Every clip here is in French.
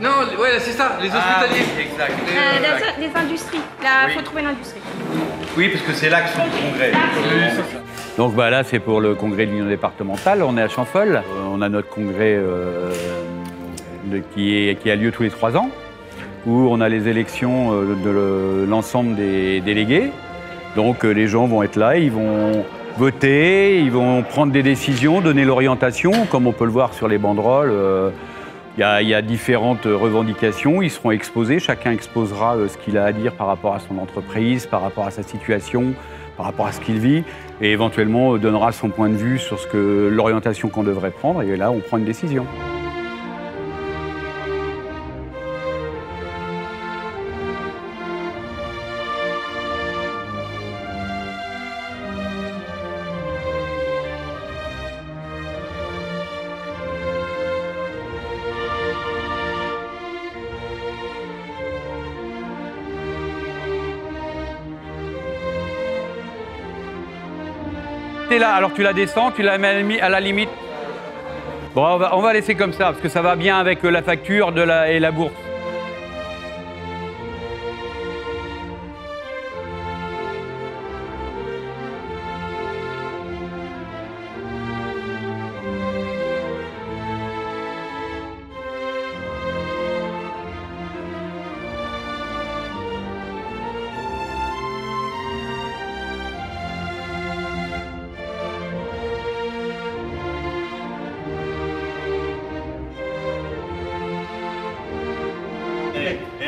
Non, ouais, c'est ça, les hospitaliers. Oui, exact. Les industries. Là, il faut trouver l'industrie. Oui, parce que c'est l'axe du congrès. Donc bah, là, c'est pour le congrès de l'Union départementale. On est à Champfol. On a notre congrès qui a lieu tous les 3 ans, où on a les élections de l'ensemble des délégués. Donc les gens vont être là, ils vont voter, ils vont prendre des décisions, donner l'orientation, comme on peut le voir sur les banderoles. Il y a différentes revendications, ils seront exposés, chacun exposera ce qu'il a à dire par rapport à son entreprise, par rapport à sa situation, par rapport à ce qu'il vit, et éventuellement donnera son point de vue sur l'orientation qu'on devrait prendre, et là on prend une décision. T'es là, alors tu la descends, tu la mets à la limite. Bon, on va laisser comme ça, parce que ça va bien avec la facture et la bourse.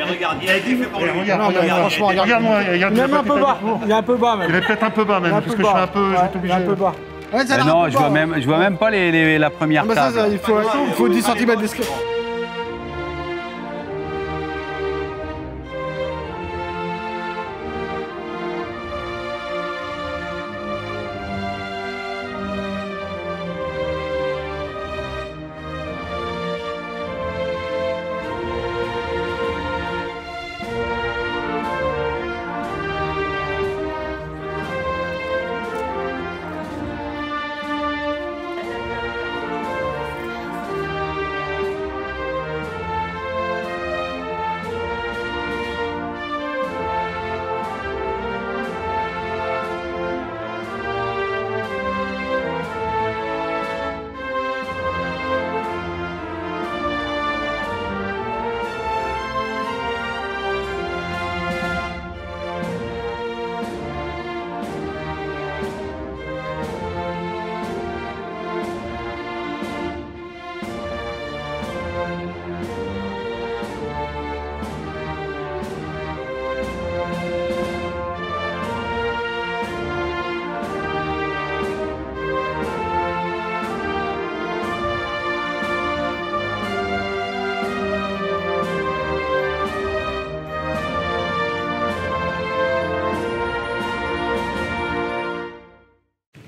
Regarde, il a été fait pour lui. Franchement, regarde-moi, il est même un peu bas. Il est un peu bas même. Il est peut-être un peu bas même, parce que je suis un peu obligé. Un peu bas. Non, je vois même pas la première table. Il faut 10 cm d'escalier.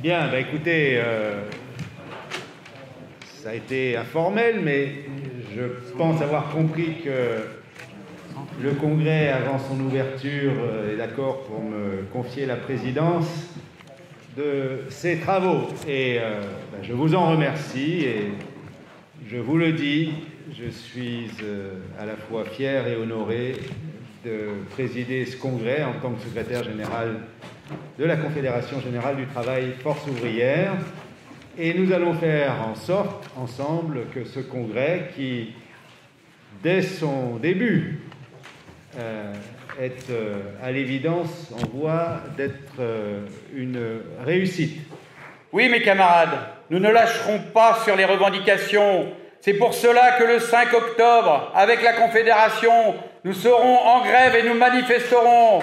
Bien, bah écoutez, ça a été informel, mais je pense avoir compris que le Congrès, avant son ouverture, est d'accord pour me confier la présidence de ces travaux. Et je vous en remercie et je vous le dis, je suis à la fois fier et honoré de présider ce Congrès en tant que secrétaire général de la Confédération Générale du Travail Force Ouvrière. Et nous allons faire en sorte, ensemble, que ce congrès, qui, dès son début, est à l'évidence en voie d'être une réussite. Oui, mes camarades, nous ne lâcherons pas sur les revendications. C'est pour cela que le 5 octobre, avec la Confédération, nous serons en grève et nous manifesterons.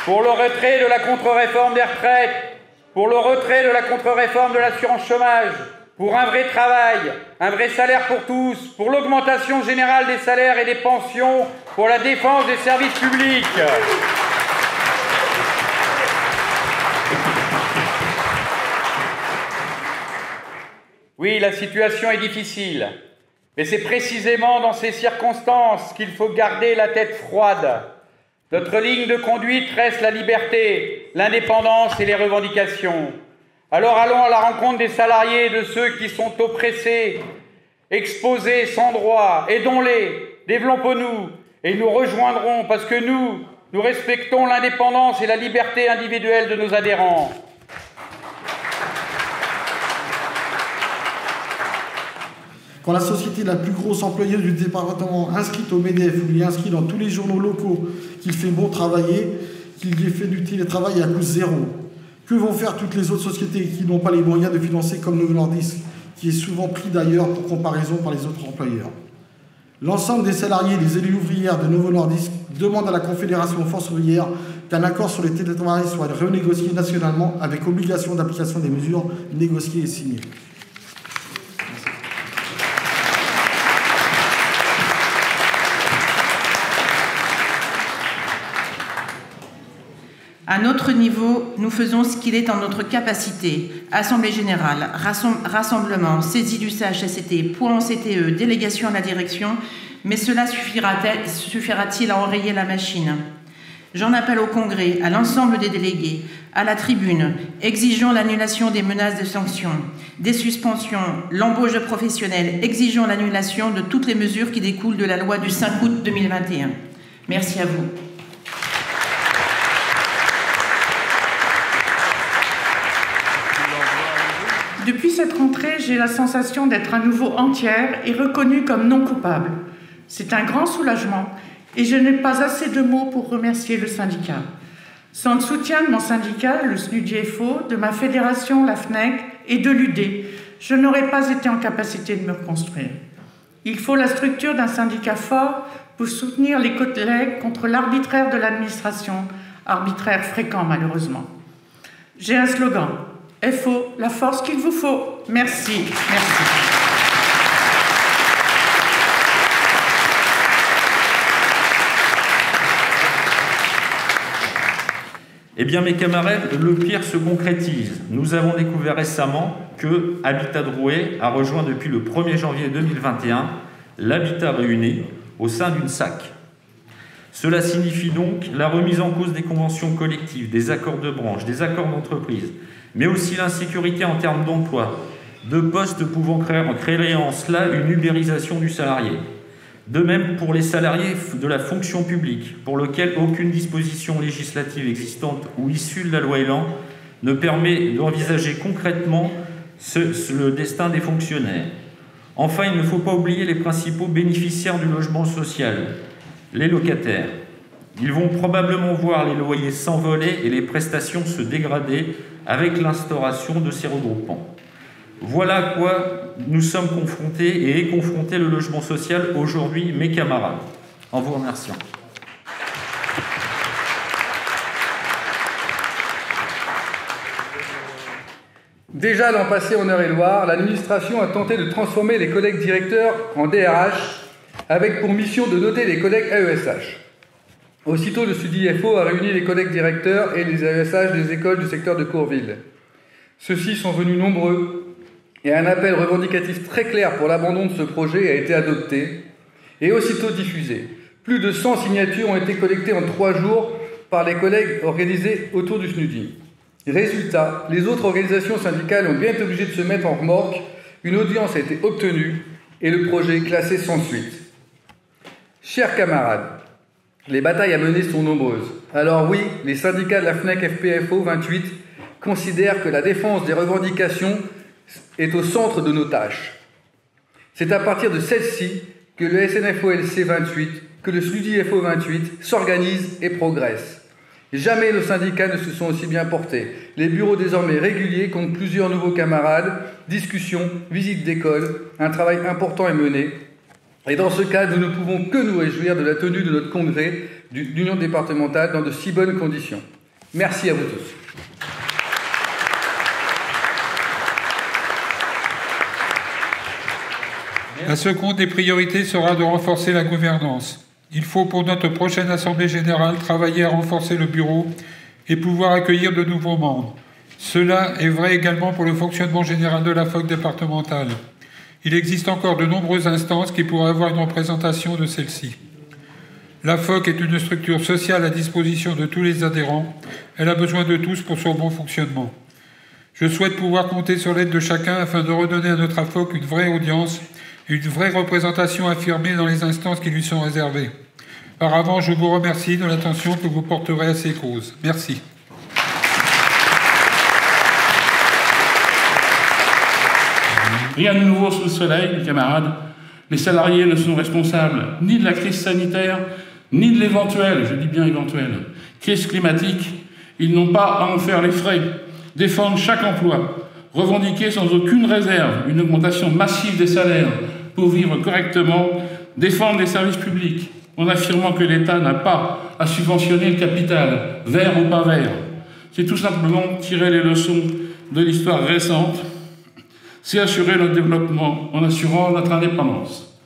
Pour le retrait de la contre-réforme des retraites, pour le retrait de la contre-réforme de l'assurance chômage, pour un vrai travail, un vrai salaire pour tous, pour l'augmentation générale des salaires et des pensions, pour la défense des services publics. Oui, la situation est difficile, mais c'est précisément dans ces circonstances qu'il faut garder la tête froide. Notre ligne de conduite reste la liberté, l'indépendance et les revendications. Alors allons à la rencontre des salariés et de ceux qui sont oppressés, exposés sans droit. Aidons-les, développons-nous et nous rejoindrons parce que nous respectons l'indépendance et la liberté individuelle de nos adhérents. Quand la société la plus grosse employeuse du département inscrite au MEDEF lui inscrit dans tous les journaux locaux qu'il fait bon travailler, qu'il y ait fait du télétravail à coût zéro, que vont faire toutes les autres sociétés qui n'ont pas les moyens de financer comme Novo Nordisk, qui est souvent pris d'ailleurs pour comparaison par les autres employeurs? L'ensemble des salariés et des élus ouvrières de Novo Nordisk demandent à la Confédération Force ouvrière qu'un accord sur le télétravail soit renégocié nationalement avec obligation d'application des mesures négociées et signées. À notre niveau, nous faisons ce qu'il est en notre capacité. Assemblée générale, rassemblement, saisie du CHSCT, point en CTE, délégation à la direction, mais cela suffira-t-il à enrayer la machine? J'en appelle au Congrès, à l'ensemble des délégués, à la tribune, exigeons l'annulation des menaces de sanctions, des suspensions, l'embauche de professionnels, exigeons l'annulation de toutes les mesures qui découlent de la loi du 5 août 2021. Merci à vous. Depuis cette rentrée, j'ai la sensation d'être à nouveau entière et reconnue comme non coupable. C'est un grand soulagement et je n'ai pas assez de mots pour remercier le syndicat. Sans le soutien de mon syndicat, le SNUDI-FO, de ma fédération, la FNEC, et de l'UD, je n'aurais pas été en capacité de me reconstruire. Il faut la structure d'un syndicat fort pour soutenir les collègues contre l'arbitraire de l'administration, arbitraire fréquent malheureusement. J'ai un slogan. FO, la force qu'il vous faut. Merci. Merci. Eh bien, mes camarades, le pire se concrétise. Nous avons découvert récemment que Habitat Drouet a rejoint depuis le 1er janvier 2021 l'Habitat Réuni au sein d'une SAC. Cela signifie donc la remise en cause des conventions collectives, des accords de branche, des accords d'entreprise, mais aussi l'insécurité en termes d'emploi, de postes pouvant créer en cela une ubérisation du salarié. De même pour les salariés de la fonction publique, pour lesquels aucune disposition législative existante ou issue de la loi Elan ne permet d'envisager concrètement le destin des fonctionnaires. Enfin, il ne faut pas oublier les principaux bénéficiaires du logement social, les locataires. Ils vont probablement voir les loyers s'envoler et les prestations se dégrader avec l'instauration de ces regroupements. Voilà à quoi nous sommes confrontés et est confronté le logement social aujourd'hui, mes camarades. En vous remerciant. Déjà l'an passé en Eure-et-Loire, l'administration a tenté de transformer les collègues directeurs en DRH avec pour mission de noter les collègues AESH. Aussitôt, le SNUDI-FO a réuni les collègues directeurs et les AESH des écoles du secteur de Courville. Ceux-ci sont venus nombreux et un appel revendicatif très clair pour l'abandon de ce projet a été adopté et aussitôt diffusé. Plus de 100 signatures ont été collectées en 3 jours par les collègues organisés autour du SNUDI. Résultat, les autres organisations syndicales ont bien été obligées de se mettre en remorque, une audience a été obtenue et le projet est classé sans suite. Chers camarades, les batailles à mener sont nombreuses. Alors oui, les syndicats de la FNEC FPFO 28 considèrent que la défense des revendications est au centre de nos tâches. C'est à partir de celle-ci que le SNFOLC 28, que le SNUDI-FO 28 s'organise et progresse. Jamais nos syndicats ne se sont aussi bien portés. Les bureaux désormais réguliers comptent plusieurs nouveaux camarades, discussions, visites d'école, un travail important est mené. Et dans ce cadre, nous ne pouvons que nous réjouir de la tenue de notre congrès d'union départementale dans de si bonnes conditions. Merci à vous tous. La seconde des priorités sera de renforcer la gouvernance. Il faut pour notre prochaine Assemblée générale travailler à renforcer le bureau et pouvoir accueillir de nouveaux membres. Cela est vrai également pour le fonctionnement général de la FOC départementale. Il existe encore de nombreuses instances qui pourraient avoir une représentation de celle-ci. La FOC est une structure sociale à disposition de tous les adhérents. Elle a besoin de tous pour son bon fonctionnement. Je souhaite pouvoir compter sur l'aide de chacun afin de redonner à notre AFOC une vraie audience, une vraie représentation affirmée dans les instances qui lui sont réservées. Par avance, je vous remercie de l'attention que vous porterez à ces causes. Merci. Rien de nouveau sous le soleil, mes camarades. Les salariés ne sont responsables ni de la crise sanitaire, ni de l'éventuelle, je dis bien éventuelle, crise climatique. Ils n'ont pas à en faire les frais, défendre chaque emploi, revendiquer sans aucune réserve une augmentation massive des salaires pour vivre correctement, défendre les services publics en affirmant que l'État n'a pas à subventionner le capital, vert ou pas vert. C'est tout simplement tirer les leçons de l'histoire récente. C'est assurer notre développement en assurant notre indépendance.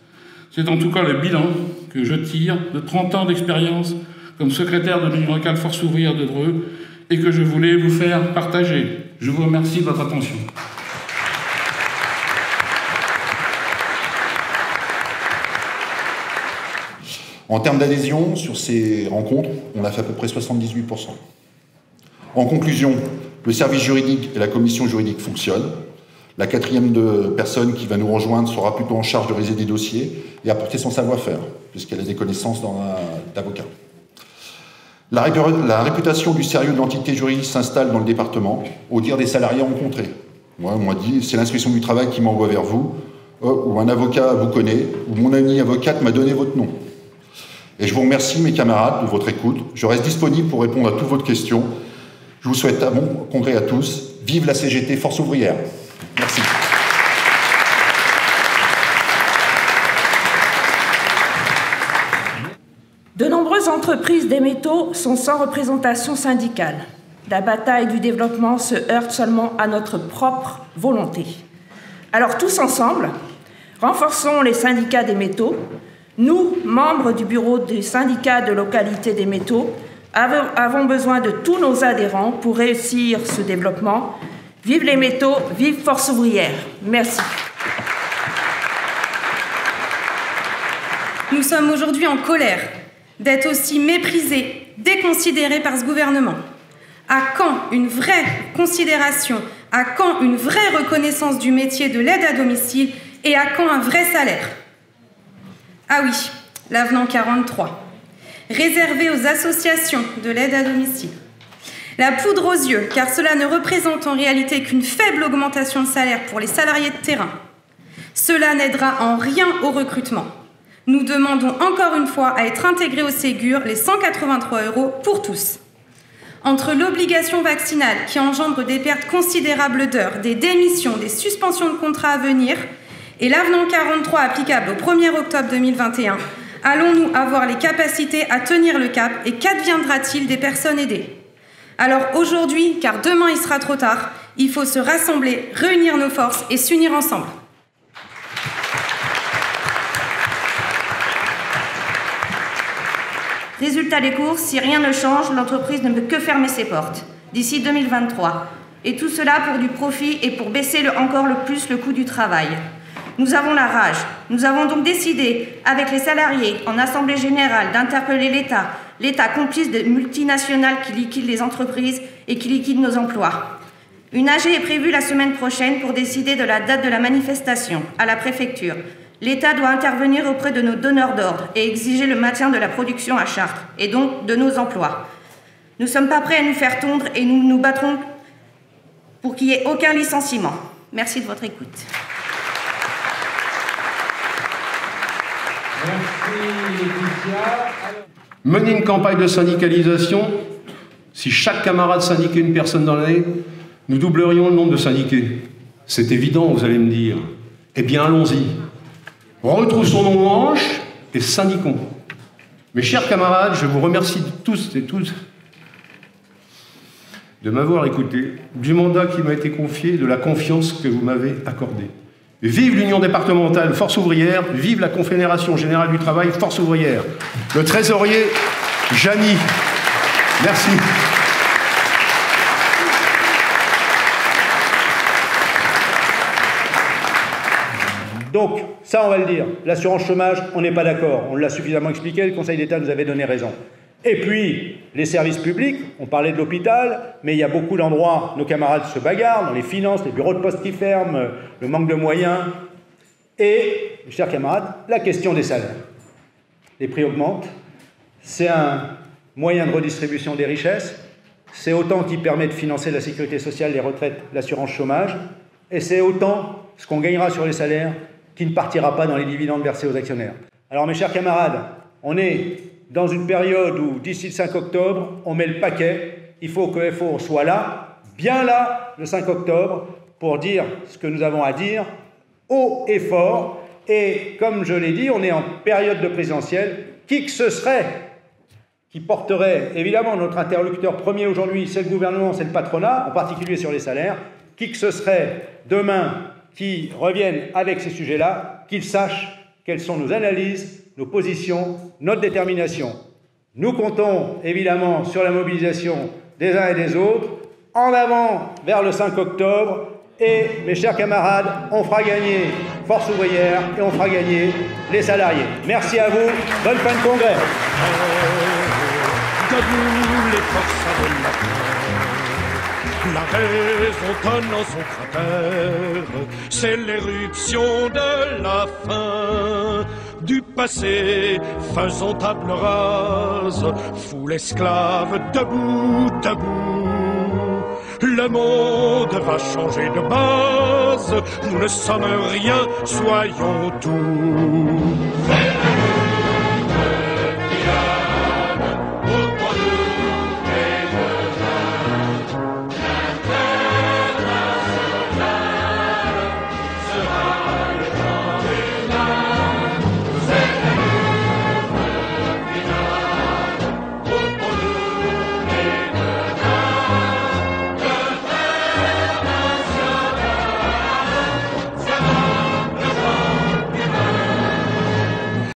C'est en tout cas le bilan que je tire de 30 ans d'expérience comme secrétaire de l'Union locale Force ouvrière de Dreux et que je voulais vous faire partager. Je vous remercie de votre attention. En termes d'adhésion, sur ces rencontres, on a fait à peu près 78%. En conclusion, le service juridique et la commission juridique fonctionnent. La quatrième personne qui va nous rejoindre sera plutôt en charge de réaliser des dossiers et apporter son savoir-faire, puisqu'elle a des connaissances d'avocat. La réputation du sérieux de l'entité juridique s'installe dans le département, au dire des salariés rencontrés. Moi, on m'a dit, c'est l'inspection du travail qui m'envoie vers vous, ou un avocat vous connaît, ou mon amie avocate m'a donné votre nom. Et je vous remercie, mes camarades, de votre écoute. Je reste disponible pour répondre à toutes vos questions. Je vous souhaite un bon congrès à tous. Vive la CGT Force ouvrière. Merci. De nombreuses entreprises des métaux sont sans représentation syndicale. La bataille du développement se heurte seulement à notre propre volonté. Alors tous ensemble, renforçons les syndicats des métaux. Nous, membres du bureau des syndicats de localité des métaux, avons besoin de tous nos adhérents pour réussir ce développement. Vive les métaux, vive Force ouvrière. Merci. Nous sommes aujourd'hui en colère d'être aussi méprisés, déconsidérés par ce gouvernement. À quand une vraie considération? À quand une vraie reconnaissance du métier de l'aide à domicile? Et à quand un vrai salaire? Ah oui, l'avenant 43, réservé aux associations de l'aide à domicile. La poudre aux yeux, car cela ne représente en réalité qu'une faible augmentation de salaire pour les salariés de terrain. Cela n'aidera en rien au recrutement. Nous demandons encore une fois à être intégrés au Ségur les 183 € pour tous. Entre l'obligation vaccinale qui engendre des pertes considérables d'heures, des démissions, des suspensions de contrats à venir et l'avenant 43 applicable au 1er octobre 2021, allons-nous avoir les capacités à tenir le cap et qu'adviendra-t-il des personnes aidées? Alors aujourd'hui, car demain il sera trop tard, il faut se rassembler, réunir nos forces et s'unir ensemble. Résultat des courses, si rien ne change, l'entreprise ne peut que fermer ses portes d'ici 2023. Et tout cela pour du profit et pour baisser encore le plus le coût du travail. Nous avons la rage. Nous avons donc décidé, avec les salariés, en assemblée générale, d'interpeller l'État, l'État complice des multinationales qui liquident les entreprises et qui liquident nos emplois. Une AG est prévue la semaine prochaine pour décider de la date de la manifestation à la préfecture. L'État doit intervenir auprès de nos donneurs d'ordre et exiger le maintien de la production à Chartres, et donc de nos emplois. Nous ne sommes pas prêts à nous faire tondre et nous nous battrons pour qu'il n'y ait aucun licenciement. Merci de votre écoute. Mener une campagne de syndicalisation, si chaque camarade syndiquait une personne dans l'année, nous doublerions le nombre de syndiqués. C'est évident, vous allez me dire. Eh bien, allons-y. Retroussons nos manches et syndiquons. Mes chers camarades, je vous remercie tous et toutes de m'avoir écouté, du mandat qui m'a été confié, de la confiance que vous m'avez accordée. Vive l'Union départementale Force ouvrière, vive la Confédération générale du travail Force ouvrière. Le trésorier, Jamy. Merci. Donc, ça on va le dire. L'assurance chômage, on n'est pas d'accord. On l'a suffisamment expliqué, le Conseil d'État nous avait donné raison. Et puis, les services publics, on parlait de l'hôpital, mais il y a beaucoup d'endroits, nos camarades se bagarrent, dans les finances, les bureaux de poste qui ferment, le manque de moyens. Et, mes chers camarades, la question des salaires. Les prix augmentent, c'est un moyen de redistribution des richesses, c'est autant qui permet de financer la sécurité sociale, les retraites, l'assurance chômage, et c'est autant ce qu'on gagnera sur les salaires qui ne partira pas dans les dividendes versés aux actionnaires. Alors mes chers camarades, on est dans une période où, d'ici le 5 octobre, on met le paquet. Il faut que FO soit là, bien là, le 5 octobre, pour dire ce que nous avons à dire, haut et fort. Et comme je l'ai dit, on est en période de présidentielle. Qui que ce serait qui porterait, évidemment, notre interlocuteur premier aujourd'hui, c'est le gouvernement, c'est le patronat, en particulier sur les salaires. Qui que ce serait demain qui revienne avec ces sujets-là, qu'il sache quelles sont nos analyses, nos positions, notre détermination. Nous comptons évidemment sur la mobilisation des uns et des autres, en avant vers le 5 octobre, et mes chers camarades, on fera gagner Force ouvrière et on fera gagner les salariés. Merci à vous, bonne fin de congrès. Debout les forçats de la raison donne en son cratère, c'est l'éruption de la fin du passé, faisons table rase, foule esclave, debout, debout. Le monde va changer de base, nous ne sommes rien, soyons tout.